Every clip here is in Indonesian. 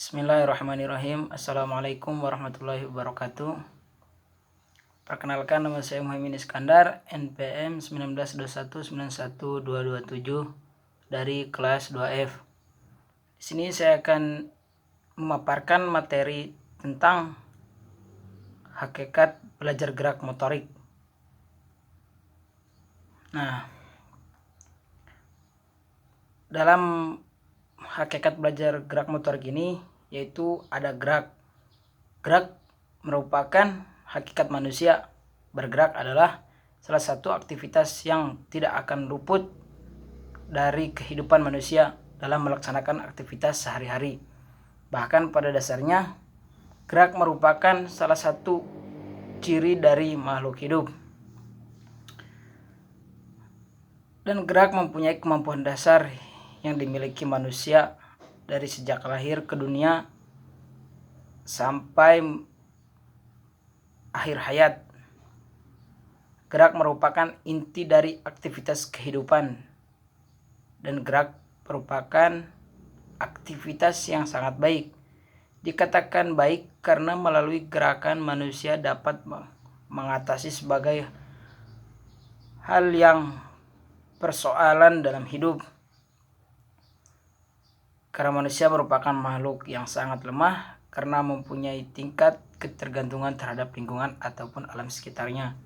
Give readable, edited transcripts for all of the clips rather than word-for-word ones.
Bismillahirrahmanirrahim. Assalamualaikum warahmatullahi wabarakatuh. Perkenalkan, nama saya Muhammad Iskandar, NPM 1921912227 dari kelas 2F. Di sini saya akan memaparkan materi tentang hakikat belajar gerak motorik. Nah, dalam hakikat belajar gerak motorik ini yaitu ada gerak. Gerak merupakan hakikat manusia. Bergerak adalah salah satu aktivitas yang tidak akan luput dari kehidupan manusia dalam melaksanakan aktivitas sehari-hari. Bahkan pada dasarnya gerak merupakan salah satu ciri dari makhluk hidup. Dan gerak mempunyai kemampuan dasar yang dimiliki manusia dari sejak lahir ke dunia sampai akhir hayat. Gerak merupakan inti dari aktivitas kehidupan, dan gerak merupakan aktivitas yang sangat baik. Dikatakan baik karena melalui gerakan manusia dapat mengatasi sebagai hal yang persoalan dalam hidup. Karena manusia merupakan makhluk yang sangat lemah karena mempunyai tingkat ketergantungan terhadap lingkungan ataupun alam sekitarnya.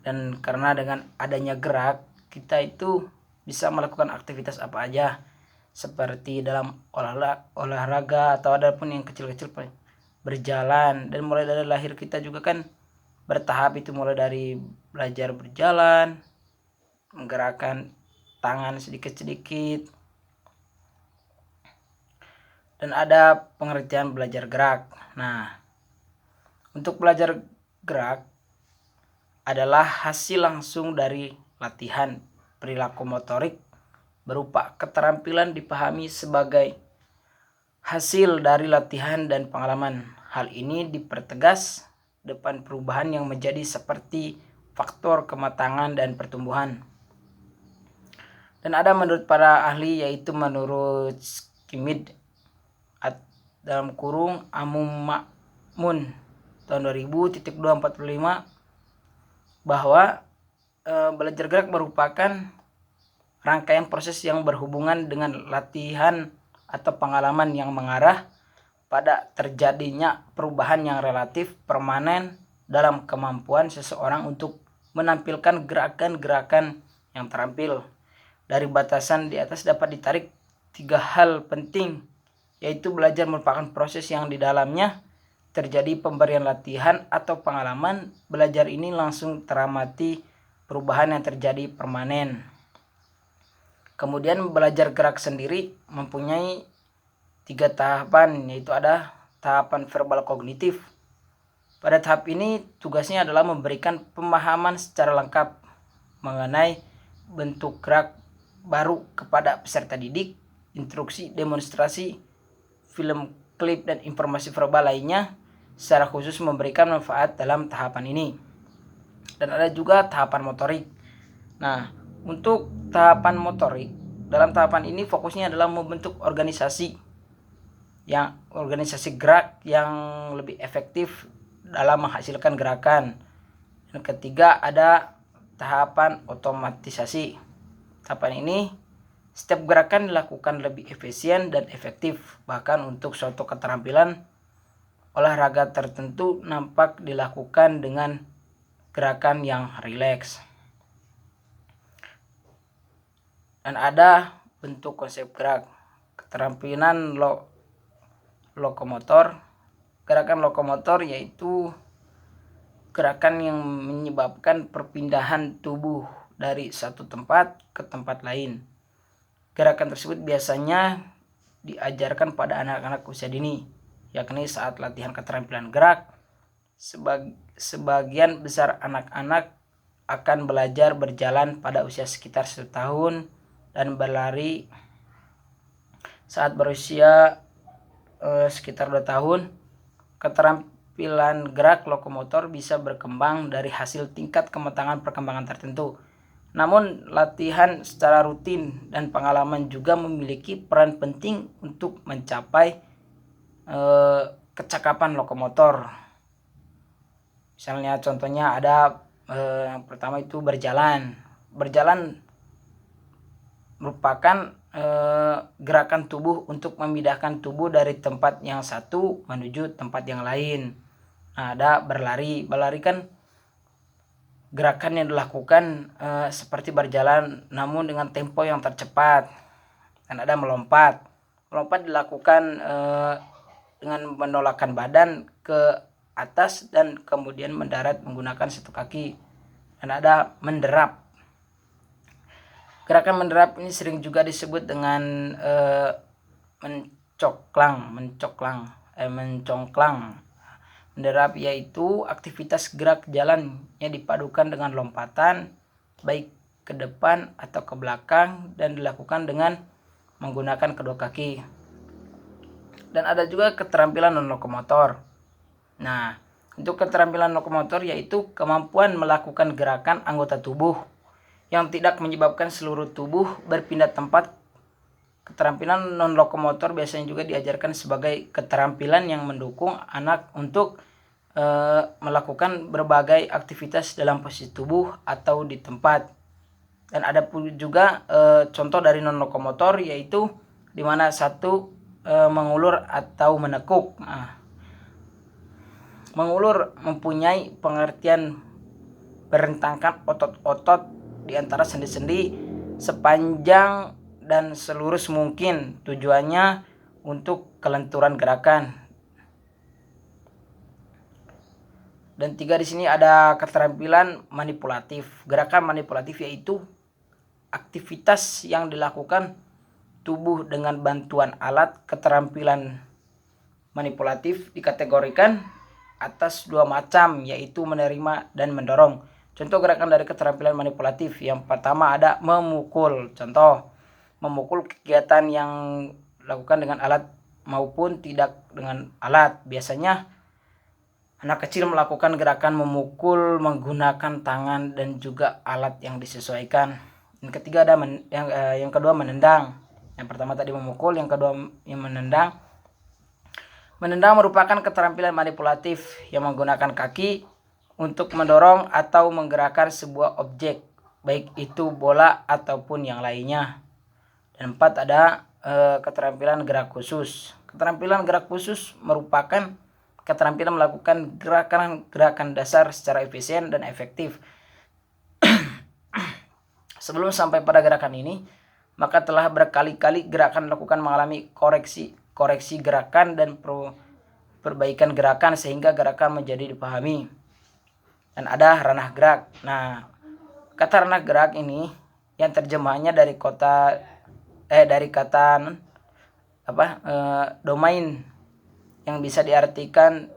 Dan karena dengan adanya gerak, kita itu bisa melakukan aktivitas apa aja, seperti dalam olahraga atau ada pun yang kecil-kecil, berjalan. Dan mulai dari lahir kita juga kan bertahap, itu mulai dari belajar berjalan, menggerakkan tangan sedikit-sedikit, dan ada pengertian belajar gerak. Nah, untuk belajar gerak adalah hasil langsung dari latihan perilaku motorik berupa keterampilan dipahami sebagai hasil dari latihan dan pengalaman. Hal ini dipertegas depan perubahan yang menjadi seperti faktor kematangan dan pertumbuhan. Dan ada menurut para ahli, yaitu menurut Schmidt dalam kurung Amun tahun 2000.245 bahwa belajar gerak merupakan rangkaian proses yang berhubungan dengan latihan atau pengalaman yang mengarah pada terjadinya perubahan yang relatif permanen dalam kemampuan seseorang untuk menampilkan gerakan-gerakan yang terampil. Dari batasan di atas dapat ditarik 3 hal penting, yaitu belajar merupakan proses yang di dalamnya terjadi pemberian latihan atau pengalaman. Belajar ini langsung teramati perubahan yang terjadi permanen. Kemudian belajar gerak sendiri mempunyai 3 tahapan, yaitu ada tahapan verbal kognitif. Pada tahap ini tugasnya adalah memberikan pemahaman secara lengkap mengenai bentuk gerak baru kepada peserta didik, instruksi, demonstrasi, film klip, dan informasi verbal lainnya, secara khusus memberikan manfaat dalam tahapan ini. Dan ada juga tahapan motorik. Nah, untuk tahapan motorik, dalam tahapan ini fokusnya adalah membentuk organisasi gerak yang lebih efektif dalam menghasilkan gerakan. Dan ketiga ada tahapan otomatisasi. Tahapan ini setiap gerakan dilakukan lebih efisien dan efektif. Bahkan untuk suatu keterampilan olahraga tertentu nampak dilakukan dengan gerakan yang rileks. Dan ada bentuk konsep gerak. Keterampilan lokomotor. Gerakan lokomotor yaitu gerakan yang menyebabkan perpindahan tubuh dari satu tempat ke tempat lain. Gerakan tersebut biasanya diajarkan pada anak-anak usia dini, yakni saat latihan keterampilan gerak. Sebagian besar anak-anak akan belajar berjalan pada usia sekitar 1 tahun dan berlari saat berusia sekitar 2 tahun. Keterampilan gerak lokomotor bisa berkembang dari hasil tingkat kematangan perkembangan tertentu. Namun latihan secara rutin dan pengalaman juga memiliki peran penting untuk mencapai kecakapan lokomotor. Misalnya contohnya ada yang pertama itu berjalan. Berjalan merupakan gerakan tubuh untuk memindahkan tubuh dari tempat yang satu menuju tempat yang lain. Nah, ada berlari. Berlari kan gerakan yang dilakukan seperti berjalan namun dengan tempo yang tercepat. Dan ada melompat. Melompat dilakukan dengan menolakkan badan ke atas dan kemudian mendarat menggunakan satu kaki. Dan ada menderap. Gerakan menderap ini sering juga disebut dengan mencongklang. Menderap yaitu aktivitas gerak jalan yang dipadukan dengan lompatan baik ke depan atau ke belakang dan dilakukan dengan menggunakan kedua kaki. Dan ada juga keterampilan non-lokomotor. Nah, untuk keterampilan lokomotor yaitu kemampuan melakukan gerakan anggota tubuh yang tidak menyebabkan seluruh tubuh berpindah tempat. Keterampilan non-lokomotor biasanya juga diajarkan sebagai keterampilan yang mendukung anak untuk melakukan berbagai aktivitas dalam posisi tubuh atau di tempat. Dan ada juga contoh dari non-lokomotor yaitu di mana satu mengulur atau menekuk. Nah, mengulur mempunyai pengertian berentangkan otot-otot di antara sendi-sendi sepanjang dan selurus mungkin, tujuannya untuk kelenturan gerakan. Dan 3 di sini ada keterampilan manipulatif. Gerakan manipulatif yaitu aktivitas yang dilakukan tubuh dengan bantuan alat. Keterampilan manipulatif dikategorikan atas 2 macam yaitu menerima dan mendorong. Contoh gerakan dari keterampilan manipulatif yang pertama ada memukul. Contoh, memukul kegiatan yang dilakukan dengan alat maupun tidak dengan alat. Biasanya anak kecil melakukan gerakan memukul menggunakan tangan dan juga alat yang disesuaikan. Yang ketiga ada yang kedua menendang. Yang pertama tadi memukul, yang kedua yang menendang. Menendang merupakan keterampilan manipulatif yang menggunakan kaki untuk mendorong atau menggerakkan sebuah objek, baik itu bola ataupun yang lainnya. Dan 4 ada keterampilan gerak khusus. Keterampilan gerak khusus merupakan keterampilan melakukan gerakan dasar secara efisien dan efektif. Sebelum sampai pada gerakan ini, maka telah berkali-kali gerakan dilakukan mengalami koreksi gerakan dan perbaikan gerakan sehingga gerakan menjadi dipahami. Dan ada ranah gerak. Nah, kata ranah gerak ini yang terjemahnya dari kata domain yang bisa diartikan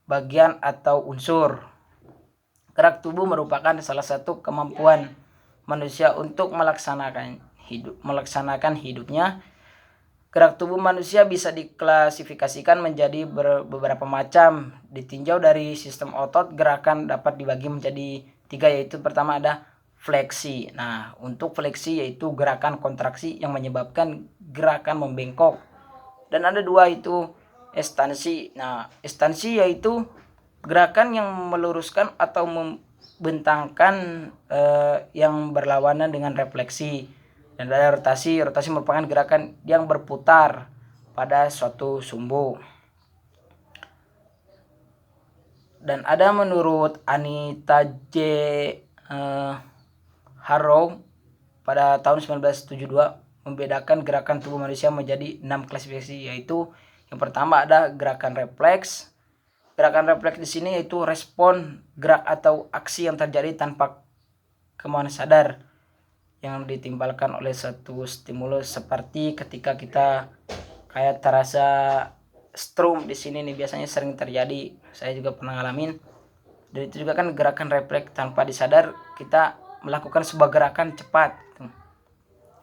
bagian atau unsur. Gerak tubuh merupakan salah satu kemampuan manusia untuk melaksanakan hidupnya. Gerak tubuh manusia bisa diklasifikasikan menjadi beberapa macam. Ditinjau dari sistem otot, gerakan dapat dibagi menjadi 3 yaitu pertama ada fleksi. Nah, untuk fleksi yaitu gerakan kontraksi yang menyebabkan gerakan membengkok. Dan ada 2 itu ekstensi. Nah, ekstensi yaitu gerakan yang meluruskan atau membentangkan yang berlawanan dengan refleksi. Dan ada rotasi. Rotasi merupakan gerakan yang berputar pada suatu sumbu. Dan ada menurut Anita J. Harrow pada tahun 1972 membedakan gerakan tubuh manusia menjadi 6 klasifikasi, yaitu yang pertama ada gerakan refleks. Gerakan refleks di sini yaitu respon gerak atau aksi yang terjadi tanpa kemauan sadar yang ditimbulkan oleh satu stimulus, seperti ketika kita kayak terasa strum di sini nih, biasanya sering terjadi, saya juga pernah ngalamin. Dan itu juga kan gerakan refleks tanpa disadar kita melakukan sebuah gerakan cepat.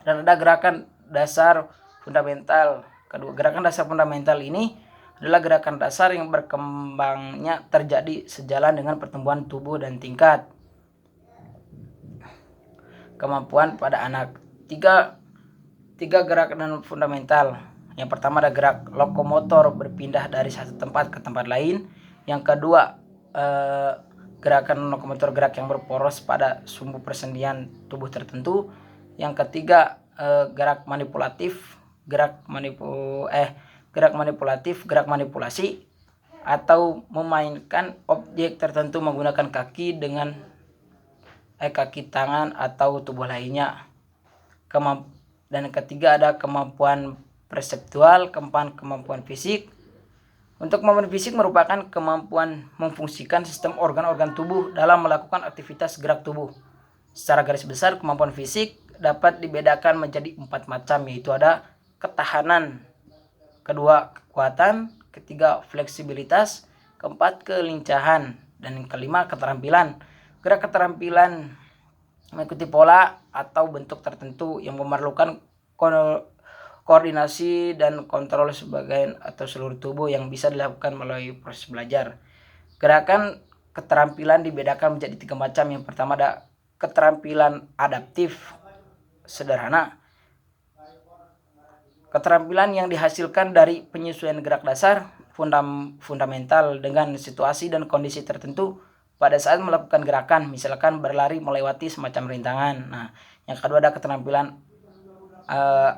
Dan ada gerakan dasar fundamental. Kedua, gerakan dasar fundamental ini adalah gerakan dasar yang berkembangnya terjadi sejalan dengan pertumbuhan tubuh dan tingkat kemampuan pada anak. Tiga gerakan fundamental. Yang pertama ada gerak lokomotor berpindah dari satu tempat ke tempat lain. Yang kedua gerakan lokomotor gerak yang berporos pada sumbu persendian tubuh tertentu. Yang ketiga gerak manipulatif, gerak manipulasi atau memainkan objek tertentu menggunakan kaki dengan kaki, tangan atau tubuh lainnya. Dan yang ketiga ada kemampuan perseptual, kemampuan fisik. Untuk kemampuan fisik merupakan kemampuan memfungsikan sistem organ-organ tubuh dalam melakukan aktivitas gerak tubuh. Secara garis besar, kemampuan fisik dapat dibedakan menjadi 4 macam, yaitu ada ketahanan, kedua kekuatan, ketiga fleksibilitas, keempat kelincahan, dan yang kelima keterampilan. Gerak keterampilan mengikuti pola atau bentuk tertentu yang memerlukan koordinasi dan kontrol sebagian atau seluruh tubuh yang bisa dilakukan melalui proses belajar. Gerakan keterampilan dibedakan menjadi 3 macam. Yang pertama ada keterampilan adaptif sederhana. Keterampilan yang dihasilkan dari penyesuaian gerak dasar fundamental dengan situasi dan kondisi tertentu pada saat melakukan gerakan, misalkan berlari melewati semacam rintangan. Nah, yang kedua ada keterampilan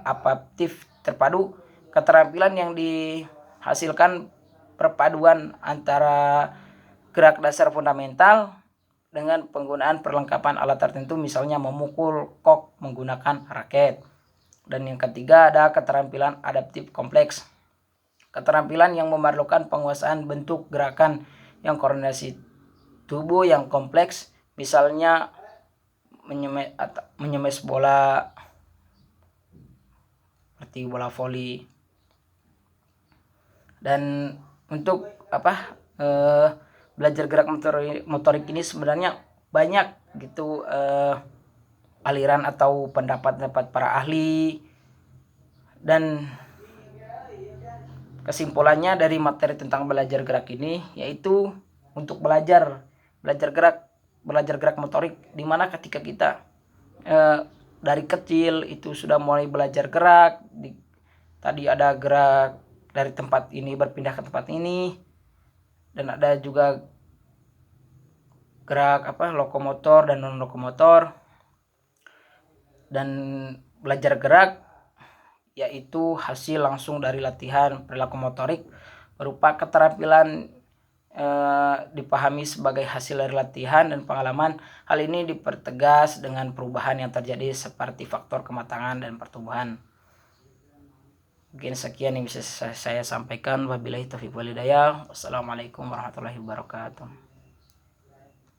adaptif terpadu, keterampilan yang dihasilkan perpaduan antara gerak dasar fundamental dengan penggunaan perlengkapan alat tertentu, misalnya memukul kok menggunakan raket. Dan yang ketiga ada keterampilan adaptif kompleks, keterampilan yang memerlukan penguasaan bentuk gerakan yang koordinasi tubuh yang kompleks, misalnya menyemes bola seperti bola voli. Dan untuk belajar gerak motorik ini sebenarnya banyak gitu aliran atau pendapat para ahli. Dan kesimpulannya dari materi tentang belajar gerak ini yaitu untuk belajar gerak motorik, dimana ketika kita dari kecil itu sudah mulai belajar gerak. Tadi ada gerak dari tempat ini berpindah ke tempat ini, dan ada juga gerak lokomotor dan non lokomotor. Dan belajar gerak yaitu hasil langsung dari latihan perilaku motorik berupa keterampilan dipahami sebagai hasil dari latihan dan pengalaman. Hal ini dipertegas dengan perubahan yang terjadi seperti faktor kematangan dan pertumbuhan. Mungkin sekian yang bisa saya sampaikan. Wabillahi taufiq wal hidayah. Wassalamualaikum warahmatullahi wabarakatuh.